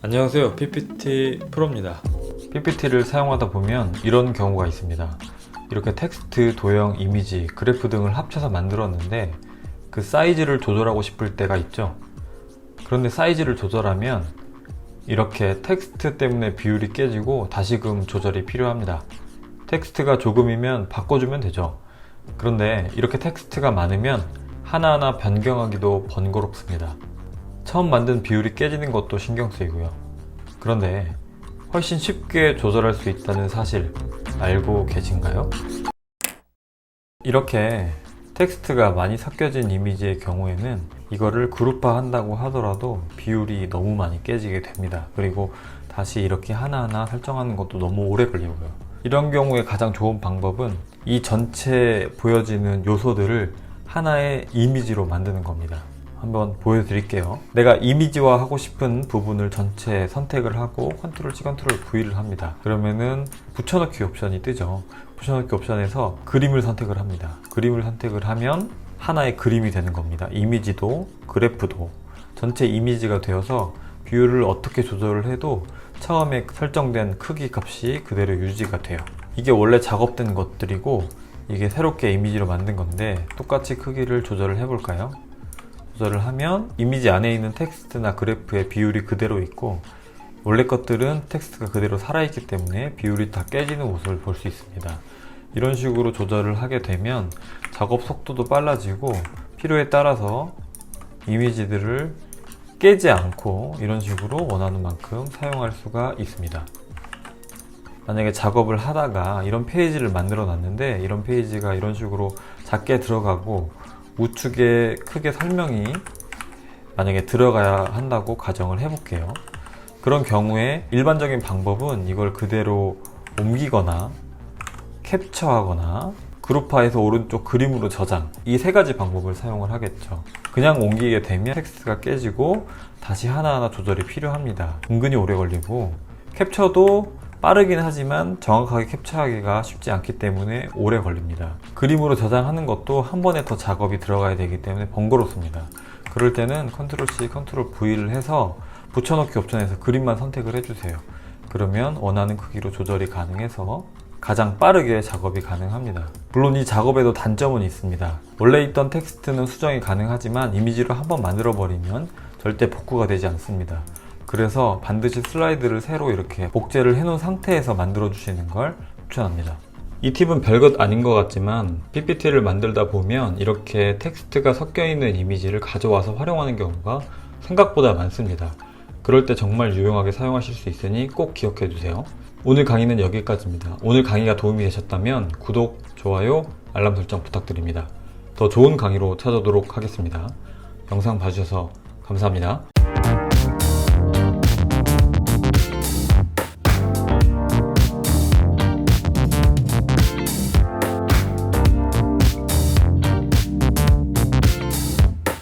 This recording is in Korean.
안녕하세요, PPT 프로입니다. PPT를 사용하다 보면 이런 경우가 있습니다. 이렇게 텍스트, 도형, 이미지, 그래프 등을 합쳐서 만들었는데 그 사이즈를 조절하고 싶을 때가 있죠. 그런데 사이즈를 조절하면 이렇게 텍스트 때문에 비율이 깨지고 다시금 조절이 필요합니다. 텍스트가 조금이면 바꿔주면 되죠. 그런데 이렇게 텍스트가 많으면 하나하나 변경하기도 번거롭습니다. 처음 만든 비율이 깨지는 것도 신경 쓰이고요. 그런데 훨씬 쉽게 조절할 수 있다는 사실 알고 계신가요? 이렇게 텍스트가 많이 섞여진 이미지의 경우에는 이거를 그룹화 한다고 하더라도 비율이 너무 많이 깨지게 됩니다. 그리고 다시 이렇게 하나하나 설정하는 것도 너무 오래 걸리고요. 이런 경우에 가장 좋은 방법은 이 전체 보여지는 요소들을 하나의 이미지로 만드는 겁니다. 한번 보여드릴게요. 내가 이미지화 하고 싶은 부분을 전체 선택을 하고 컨트롤 C, 컨트롤 V를 합니다. 그러면은 붙여넣기 옵션이 뜨죠. 붙여넣기 옵션에서 그림을 선택을 합니다. 그림을 선택을 하면 하나의 그림이 되는 겁니다. 이미지도 그래프도 전체 이미지가 되어서 비율을 어떻게 조절을 해도 처음에 설정된 크기 값이 그대로 유지가 돼요. 이게 원래 작업된 것들이고 이게 새롭게 이미지로 만든 건데 똑같이 크기를 조절을 해볼까요? 조절을 하면 이미지 안에 있는 텍스트나 그래프의 비율이 그대로 있고 원래 것들은 텍스트가 그대로 살아있기 때문에 비율이 다 깨지는 모습을 볼 수 있습니다. 이런 식으로 조절을 하게 되면 작업 속도도 빨라지고 필요에 따라서 이미지들을 깨지 않고 이런 식으로 원하는 만큼 사용할 수가 있습니다. 만약에 작업을 하다가 이런 페이지를 만들어 놨는데 이런 페이지가 이런 식으로 작게 들어가고 우측에 크게 설명이 만약에 들어가야 한다고 가정을 해볼게요. 그런 경우에 일반적인 방법은 이걸 그대로 옮기거나 캡처하거나 그룹화해서 오른쪽 그림으로 저장, 이 세 가지 방법을 사용을 하겠죠. 그냥 옮기게 되면 텍스트가 깨지고 다시 하나하나 조절이 필요합니다. 은근히 오래 걸리고 캡처도 빠르긴 하지만 정확하게 캡처하기가 쉽지 않기 때문에 오래 걸립니다. 그림으로 저장하는 것도 한 번에 더 작업이 들어가야 되기 때문에 번거롭습니다. 그럴 때는 컨트롤 C, 컨트롤 V를 해서 붙여넣기 옵션에서 그림만 선택을 해주세요. 그러면 원하는 크기로 조절이 가능해서 가장 빠르게 작업이 가능합니다. 물론 이 작업에도 단점은 있습니다. 원래 있던 텍스트는 수정이 가능하지만 이미지로 한번 만들어 버리면 절대 복구가 되지 않습니다. 그래서 반드시 슬라이드를 새로 이렇게 복제를 해놓은 상태에서 만들어 주시는 걸 추천합니다. 이 팁은 별것 아닌 것 같지만 PPT를 만들다 보면 이렇게 텍스트가 섞여 있는 이미지를 가져와서 활용하는 경우가 생각보다 많습니다. 그럴 때 정말 유용하게 사용하실 수 있으니 꼭 기억해 두세요. 오늘 강의는 여기까지입니다. 오늘 강의가 도움이 되셨다면 구독, 좋아요, 알람 설정 부탁드립니다. 더 좋은 강의로 찾아오도록 하겠습니다. 영상 봐주셔서 감사합니다.